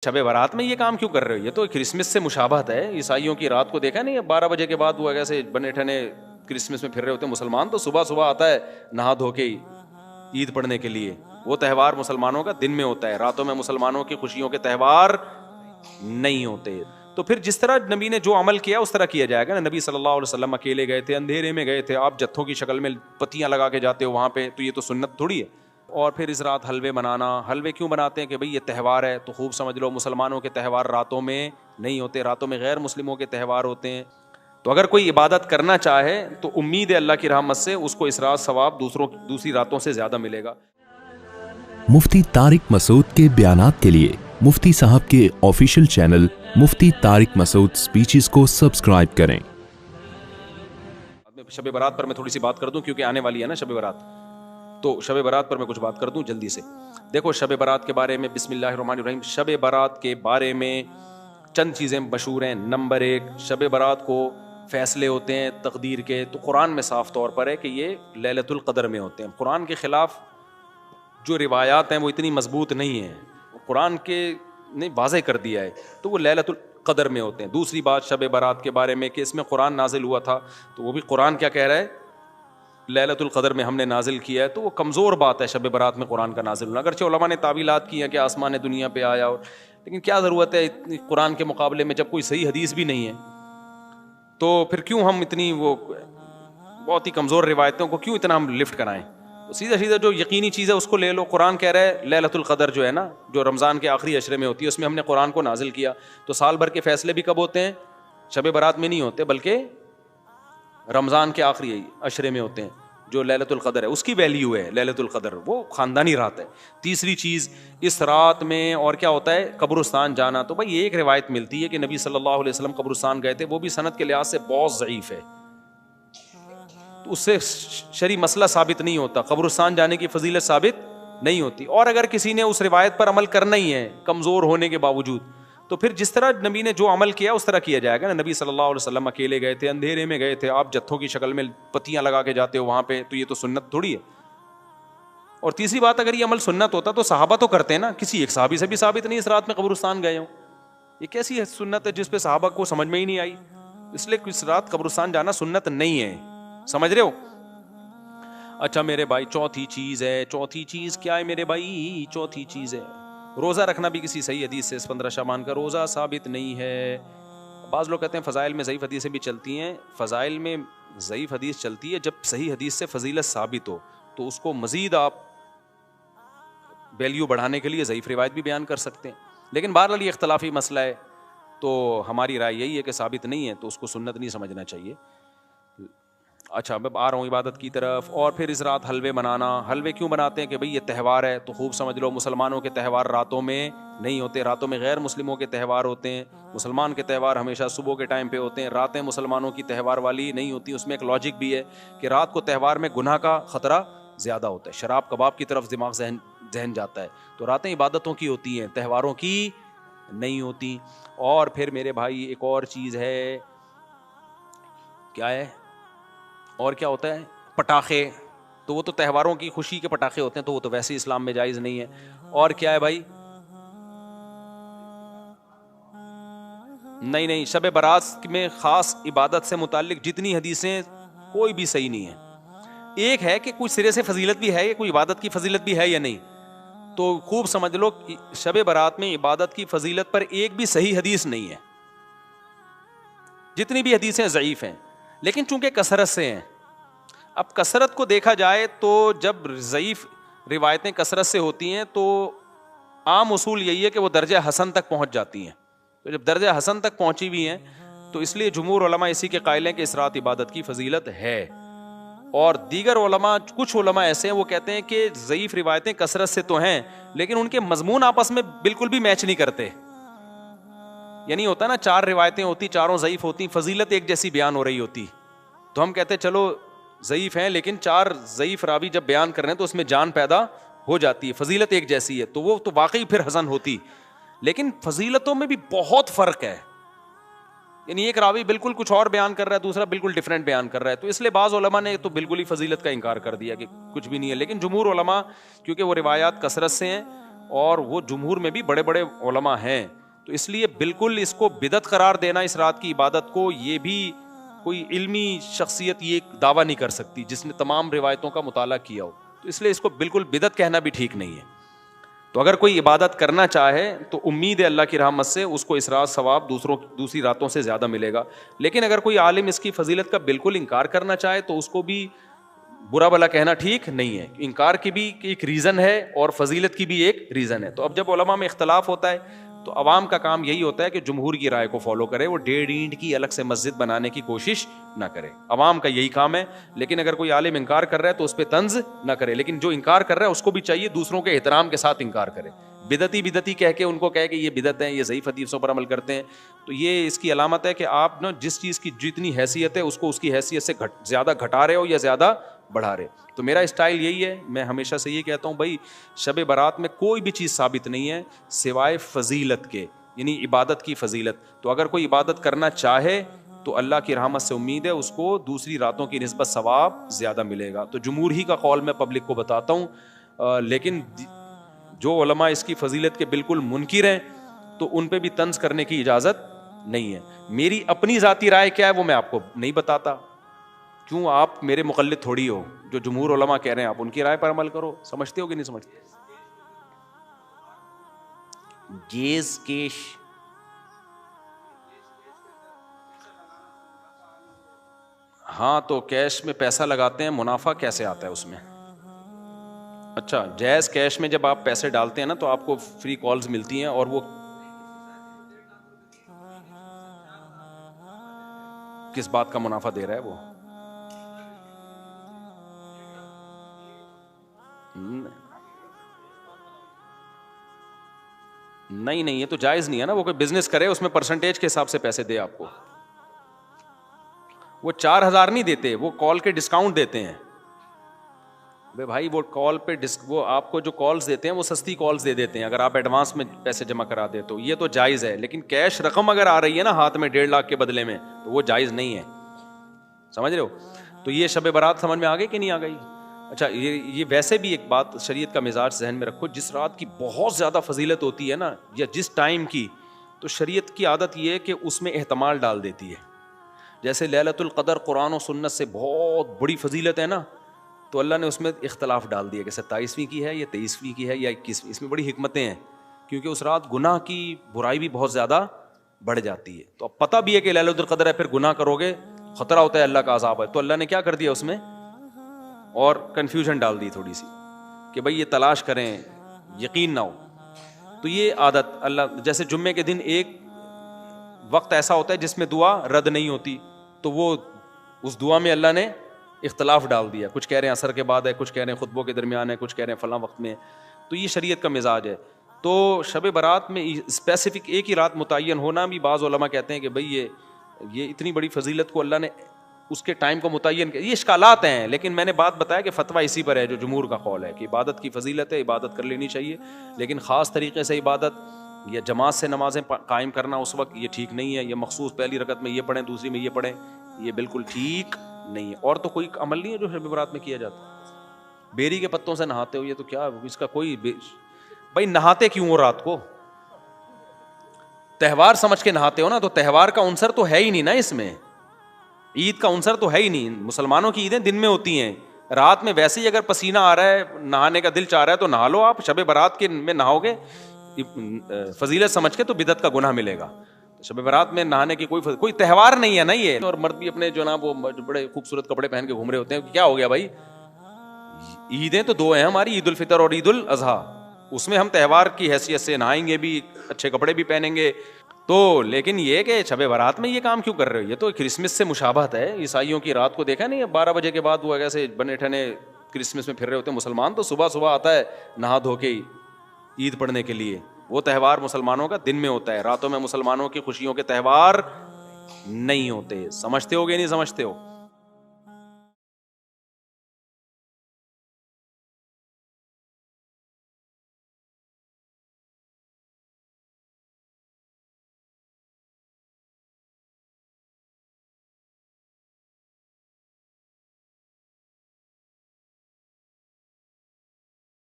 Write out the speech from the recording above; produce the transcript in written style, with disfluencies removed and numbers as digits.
شب برات میں یہ کام کیوں کر رہے ہو؟ یہ تو کرسمس سے مشابہت ہے. عیسائیوں کی رات کو دیکھا نہیں, 12 بجے کے بعد وہ کیسے بنے ٹھنے کرسمس میں پھر رہے ہوتے ہیں. مسلمان تو صبح صبح آتا ہے نہا دھو کے عید پڑھنے کے لیے. وہ تہوار مسلمانوں کا دن میں ہوتا ہے, راتوں میں مسلمانوں کی خوشیوں کے تہوار نہیں ہوتے. تو پھر جس طرح نبی نے جو عمل کیا اس طرح کیا جائے گا نا. نبی صلی اللہ علیہ وسلم اکیلے گئے تھے, اندھیرے میں گئے تھے, آپ جتھوں کی شکل میں پتیاں لگا کے جاتے ہو وہاں پہ, تو یہ تو سنت تھوڑی ہے. اور پھر اس رات حلوے بنانا. حلوے کیوں بناتے ہیں؟ کہ بھئی یہ تہوار ہے. تو خوب سمجھ لو مسلمانوں کے تہوار راتوں میں نہیں ہوتے, راتوں میں غیر مسلموں کے تہوار ہوتے ہیں. تو اگر کوئی عبادت کرنا چاہے تو امید ہے اللہ کی رحمت سے اس کو اس رات ثواب دوسری راتوں سے زیادہ ملے گا. مفتی طارق مسعود کے بیانات کے لیے مفتی صاحب کے آفیشیل چینل مفتی طارق مسعود سپیچز کو سبسکرائب کریں. شب برات پر میں تھوڑی سی بات کر دوں کیونکہ آنے والی ہے نا شب برات. تو شب برات پر میں کچھ بات کر دوں جلدی سے. دیکھو شب برات کے بارے میں بسم اللہ الرحمن الرحیم. شب برات کے بارے میں چند چیزیں مشہور ہیں. نمبر 1, شب برات کو فیصلے ہوتے ہیں تقدیر کے, تو قرآن میں صاف طور پر ہے کہ یہ لیلۃ القدر میں ہوتے ہیں. قرآن کے خلاف جو روایات ہیں وہ اتنی مضبوط نہیں ہیں, قرآن کے نے واضح کر دیا ہے, تو وہ لیلۃ القدر میں ہوتے ہیں. دوسری بات شب برات کے بارے میں کہ اس میں قرآن نازل ہوا تھا, تو وہ بھی قرآن کیا کہہ رہا ہے, لیلۃ القدر میں ہم نے نازل کیا ہے. تو وہ کمزور بات ہے شب برات میں قرآن کا نازل ہونا. اگرچہ علماء نے تعویلات کی ہیں کہ آسمان دنیا پہ آیا, اور لیکن کیا ضرورت ہے قرآن کے مقابلے میں جب کوئی صحیح حدیث بھی نہیں ہے, تو پھر کیوں ہم اتنی وہ بہت ہی کمزور روایتوں کو کیوں اتنا ہم لفٹ کرائیں. تو سیدھا جو یقینی چیز ہے اس کو لے لو. قرآن کہہ رہا ہے لیلۃ القدر جو ہے نا, جو رمضان کے آخری عشرے میں ہوتی ہے, اس میں ہم نے قرآن کو نازل کیا. تو سال بھر کے فیصلے بھی کب ہوتے ہیں؟ شب برات میں نہیں ہوتے, بلکہ رمضان کے آخری عشرے میں ہوتے ہیں. جو لیلۃ القدر ہے اس کی ویلیو ہے لیلۃ القدر, وہ خاندانی رات ہے. تیسری چیز, اس رات میں اور کیا ہوتا ہے, قبرستان جانا. تو بھائی ایک روایت ملتی ہے کہ نبی صلی اللہ علیہ وسلم قبرستان گئے تھے, وہ بھی سند کے لحاظ سے بہت ضعیف ہے, تو اس سے شرعی مسئلہ ثابت نہیں ہوتا, قبرستان جانے کی فضیلت ثابت نہیں ہوتی. اور اگر کسی نے اس روایت پر عمل کرنا ہی ہے کمزور ہونے کے باوجود, تو پھر جس طرح نبی نے جو عمل کیا اس طرح کیا جائے گا نا. نبی صلی اللہ علیہ وسلم اکیلے گئے تھے, اندھیرے میں گئے تھے, آپ جتھوں کی شکل میں پتیاں لگا کے جاتے ہو وہاں پہ, تو یہ تو سنت تھوڑی ہے. اور تیسری بات, اگر یہ عمل سنت ہوتا تو صحابہ تو کرتے ہیں نا, کسی ایک صحابی سے بھی ثابت نہیں اس رات میں قبرستان گئے ہوں. یہ کیسی سنت ہے جس پہ صحابہ کو سمجھ میں ہی نہیں آئی؟ اس لیے اس رات قبرستان جانا سنت نہیں ہے, سمجھ رہے ہو. اچھا میرے بھائی, چوتھی چیز ہے. چوتھی چیز کیا ہے میرے بھائی؟ چوتھی چیز ہے روزہ رکھنا. بھی کسی صحیح حدیث سے 15 شعبان کا روزہ ثابت نہیں ہے. بعض لوگ کہتے ہیں فضائل میں ضعیف حدیثیں بھی چلتی ہیں. فضائل میں ضعیف حدیث چلتی ہے جب صحیح حدیث سے فضیلت ثابت ہو, تو اس کو مزید آپ ویلیو بڑھانے کے لیے ضعیف روایت بھی بیان کر سکتے ہیں. لیکن بہرحال یہ اختلافی مسئلہ ہے, تو ہماری رائے یہی ہے کہ ثابت نہیں ہے تو اس کو سنت نہیں سمجھنا چاہیے. اچھا اب آ رہا ہوں عبادت کی طرف. اور پھر اس رات حلوے بنانا. حلوے کیوں بناتے ہیں؟ کہ بھئی یہ تہوار ہے. تو خوب سمجھ لو مسلمانوں کے تہوار راتوں میں نہیں ہوتے, راتوں میں غیر مسلموں کے تہوار ہوتے ہیں. مسلمان کے تہوار ہمیشہ صبح کے ٹائم پہ ہوتے ہیں, راتیں مسلمانوں کی تہوار والی نہیں ہوتی. اس میں ایک لاجک بھی ہے کہ رات کو تہوار میں گناہ کا خطرہ زیادہ ہوتا ہے, شراب کباب کی طرف دماغ ذہن جاتا ہے. تو راتیں عبادتوں کی ہوتی ہیں, تہواروں کی نہیں ہوتی. اور پھر میرے بھائی ایک اور چیز ہے, کیا ہے اور کیا ہوتا ہے؟ پٹاخے. تو وہ تو تہواروں کی خوشی کے پٹاخے ہوتے ہیں, تو وہ تو ویسے اسلام میں جائز نہیں ہے. اور کیا ہے بھائی؟ نہیں, شب برات میں خاص عبادت سے متعلق جتنی حدیثیں کوئی بھی صحیح نہیں ہے. ایک ہے کہ کوئی سرے سے فضیلت بھی ہے, یا کوئی عبادت کی فضیلت بھی ہے یا نہیں. تو خوب سمجھ لو شب برات میں عبادت کی فضیلت پر ایک بھی صحیح حدیث نہیں ہے. جتنی بھی حدیثیں ضعیف ہیں, لیکن چونکہ کثرت سے ہیں. اب کثرت کو دیکھا جائے تو جب ضعیف روایتیں کثرت سے ہوتی ہیں تو عام اصول یہی ہے کہ وہ درجہ حسن تک پہنچ جاتی ہیں. تو جب درجہ حسن تک پہنچی ہوئی ہیں تو اس لیے جمہور علماء اسی کے قائل ہیں کہ اس رات عبادت کی فضیلت ہے. اور دیگر علماء, کچھ علماء ایسے ہیں وہ کہتے ہیں کہ ضعیف روایتیں کثرت سے تو ہیں, لیکن ان کے مضمون آپس میں بالکل بھی میچ نہیں کرتے. یعنی ہوتا نا 4 روایتیں ہوتی, چاروں ضعیف ہوتی, فضیلت ایک جیسی بیان ہو رہی ہوتی, تو ہم کہتے چلو ضعیف ہیں, لیکن 4 ضعیف راوی جب بیان کر رہے ہیں تو اس میں جان پیدا ہو جاتی ہے, فضیلت ایک جیسی ہے, تو وہ تو واقعی پھر حسن ہوتی. لیکن فضیلتوں میں بھی بہت فرق ہے. یعنی ایک راوی بالکل کچھ اور بیان کر رہا ہے, دوسرا بالکل ڈیفرنٹ بیان کر رہا ہے. تو اس لیے بعض علماء نے تو بالکل ہی فضیلت کا انکار کر دیا کہ کچھ بھی نہیں ہے. لیکن جمہور علماء کیونکہ وہ روایات کثرت سے ہیں اور وہ جمہور میں بھی بڑے بڑے علماء ہیں. تو اس لیے بالکل اس کو بدعت قرار دینا اس رات کی عبادت کو, یہ بھی کوئی علمی شخصیت یہ دعویٰ نہیں کر سکتی جس نے تمام روایتوں کا مطالعہ کیا ہو. تو اس لیے اس کو بالکل بدعت کہنا بھی ٹھیک نہیں ہے. تو اگر کوئی عبادت کرنا چاہے تو امید ہے اللہ کی رحمت سے اس کو اس رات ثواب دوسری راتوں سے زیادہ ملے گا. لیکن اگر کوئی عالم اس کی فضیلت کا بالکل انکار کرنا چاہے تو اس کو بھی برا بھلا کہنا ٹھیک نہیں ہے. انکار کی بھی ایک ریزن ہے اور فضیلت کی بھی ایک ریزن ہے. تو اب جب علماء میں اختلاف ہوتا ہے تو عوام کا کام یہی ہوتا ہے کہ جمہور کی رائے کو فالو کرے, وہ 1.5 اینٹ کی الگ سے مسجد بنانے کی کوشش نہ کرے. عوام کا یہی کام ہے. لیکن اگر کوئی عالم انکار کر رہا ہے تو اس پہ طنز نہ کرے, لیکن جو انکار کر رہا ہے اس کو بھی چاہیے دوسروں کے احترام کے ساتھ انکار کرے. بدعتی کہہ کے ان کو کہے کہ یہ بدعت ہیں, یہ ضعیف حدیثوں پر عمل کرتے ہیں, تو یہ اس کی علامت ہے کہ آپ نا جس چیز کی جتنی حیثیت ہے اس کو اس کی حیثیت سے زیادہ گھٹا رہے ہو یا زیادہ بڑھا رہے. تو میرا اسٹائل یہی ہے, میں ہمیشہ سے یہ کہتا ہوں بھائی شب برات میں کوئی بھی چیز ثابت نہیں ہے سوائے فضیلت کے, یعنی عبادت کی فضیلت. تو اگر کوئی عبادت کرنا چاہے تو اللہ کی رحمت سے امید ہے اس کو دوسری راتوں کی نسبت ثواب زیادہ ملے گا. تو جمہور ہی کا قول میں پبلک کو بتاتا ہوں, لیکن جو علماء اس کی فضیلت کے بالکل منکر ہیں تو ان پہ بھی طنز کرنے کی اجازت نہیں ہے. میری اپنی ذاتی رائے کیا ہے وہ میں آپ کو نہیں بتاتا, کیوں آپ میرے مقلد تھوڑی ہو. جو جمہور علماء کہہ رہے ہیں آپ ان کی رائے پر عمل کرو. سمجھتے ہو کہ نہیں سمجھتے؟ گیز کیش ہاں, تو کیش میں پیسہ لگاتے ہیں, منافع کیسے آتا ہے اس میں؟ اچھا, جائز کیش میں جب آپ پیسے ڈالتے ہیں نا تو آپ کو فری کالز ملتی ہیں, اور وہ کس بات کا منافع دے رہا ہے وہ؟ نہیں, یہ تو جائز نہیں ہے نا. وہ کوئی بزنس کرے اس میں پرسنٹیج کے حساب سے پیسے دے آپ کو. وہ 4,000 نہیں دیتے, وہ کال کے ڈسکاؤنٹ دیتے ہیں. بھائی وہ کال پہ وہ آپ کو جو کالز دیتے ہیں وہ سستی کالز دے دیتے ہیں اگر آپ ایڈوانس میں پیسے جمع کرا دے تو. یہ تو جائز ہے, لیکن کیش رقم اگر آ رہی ہے نا ہاتھ میں 1.5 لاکھ کے بدلے میں تو وہ جائز نہیں ہے. سمجھ رہے ہو؟ تو یہ شب برات سمجھ میں آ گئی کہ نہیں آ گئی؟ اچھا, یہ ویسے بھی ایک بات شریعت کا مزاج ذہن میں رکھو, جس رات کی بہت زیادہ فضیلت ہوتی ہے نا یا جس ٹائم کی, تو شریعت کی عادت یہ ہے کہ اس میں احتمال ڈال دیتی ہے. جیسے لیلۃ القدر قرآن و سنت سے بہت بڑی فضیلت ہے نا, تو اللہ نے اس میں اختلاف ڈال دیا کہ 27ویں کی ہے یا 23ویں کی ہے یا 21ویں. اس میں بڑی حکمتیں ہیں, کیونکہ اس رات گناہ کی برائی بھی بہت زیادہ بڑھ جاتی ہے. تو اب پتہ بھی ہے کہ لیلۃ القدر ہے, پھر گناہ کرو گے خطرہ ہوتا ہے اللہ کا عذاب ہے, تو اللہ نے کیا کر دیا اس میں, اور کنفیوژن ڈال دی تھوڑی سی کہ بھئی یہ تلاش کریں, یقین نہ ہو. تو یہ عادت اللہ, جیسے جمعے کے دن ایک وقت ایسا ہوتا ہے جس میں دعا رد نہیں ہوتی, تو وہ اس دعا میں اللہ نے اختلاف ڈال دیا. کچھ کہہ رہے ہیں عصر کے بعد ہے, کچھ کہہ رہے ہیں خطبوں کے درمیان ہے, کچھ کہہ رہے ہیں فلاں وقت میں. تو یہ شریعت کا مزاج ہے. تو شب برات میں اسپیسیفک ایک ہی رات متعین ہونا بھی, بعض علماء کہتے ہیں کہ بھئی یہ اتنی بڑی فضیلت کو اللہ نے اس کے ٹائم کو متعین کیا. یہ اشکالات ہیں, لیکن میں نے بات بتایا کہ فتویٰ اسی پر ہے جو جمہور کا قول ہے کہ عبادت کی فضیلت ہے, عبادت کر لینی چاہیے, لیکن خاص طریقے سے عبادت یا جماعت سے نمازیں قائم کرنا اس وقت یہ ٹھیک نہیں ہے. یہ مخصوص پہلی رکعت میں یہ پڑھیں, دوسری میں یہ پڑھیں, یہ بالکل ٹھیک نہیں ہے. اور تو کوئی عمل نہیں ہے جو شب برات میں کیا جاتا. بیری کے پتوں سے نہاتے ہو, یہ تو کیا اس کا کوئی بھائی نہاتے کیوں ہو رات کو؟ تہوار سمجھ کے نہاتے ہو نا, تو تہوار کا عنصر تو ہے ہی نہیں نا اس میں, عید کا عنصر تو ہے ہی نہیں. مسلمانوں کی عیدیں دن میں ہوتی ہیں, رات میں ویسے ہی اگر پسینہ آ رہا ہے, نہانے کا دل چاہ رہا ہے تو نہا لو. آپ شب برات کے میں نہاؤ گے فضیلت سمجھ کے تو بدعت کا گناہ ملے گا. شب برات میں نہانے کی کوئی تہوار نہیں ہے نا یہ. اور مرد بھی اپنے جو نا وہ بڑے خوبصورت کپڑے پہن کے گھوم رہے ہوتے ہیں, کیا ہو گیا بھائی؟ عیدیں تو 2 ہیں ہماری, عید الفطر اور عید الاضحیٰ. اس میں ہم تہوار کی حیثیت سے نہائیں گے بھی, اچھے کپڑے بھی پہنیں گے. تو لیکن یہ کہ شب برات میں یہ کام کیوں کر رہے ہو؟ یہ تو کرسمس سے مشابہت ہے. عیسائیوں کی رات کو دیکھا نہیں, 12 بجے کے بعد وہ ایسے بنے ٹھنے کرسمس میں پھر رہے ہوتے ہیں. مسلمان تو صبح صبح آتا ہے نہا دھو کے عید پڑھنے کے لیے. وہ تہوار مسلمانوں کا دن میں ہوتا ہے, راتوں میں مسلمانوں کی خوشیوں کے تہوار نہیں ہوتے. سمجھتے ہو گے نہیں سمجھتے ہو؟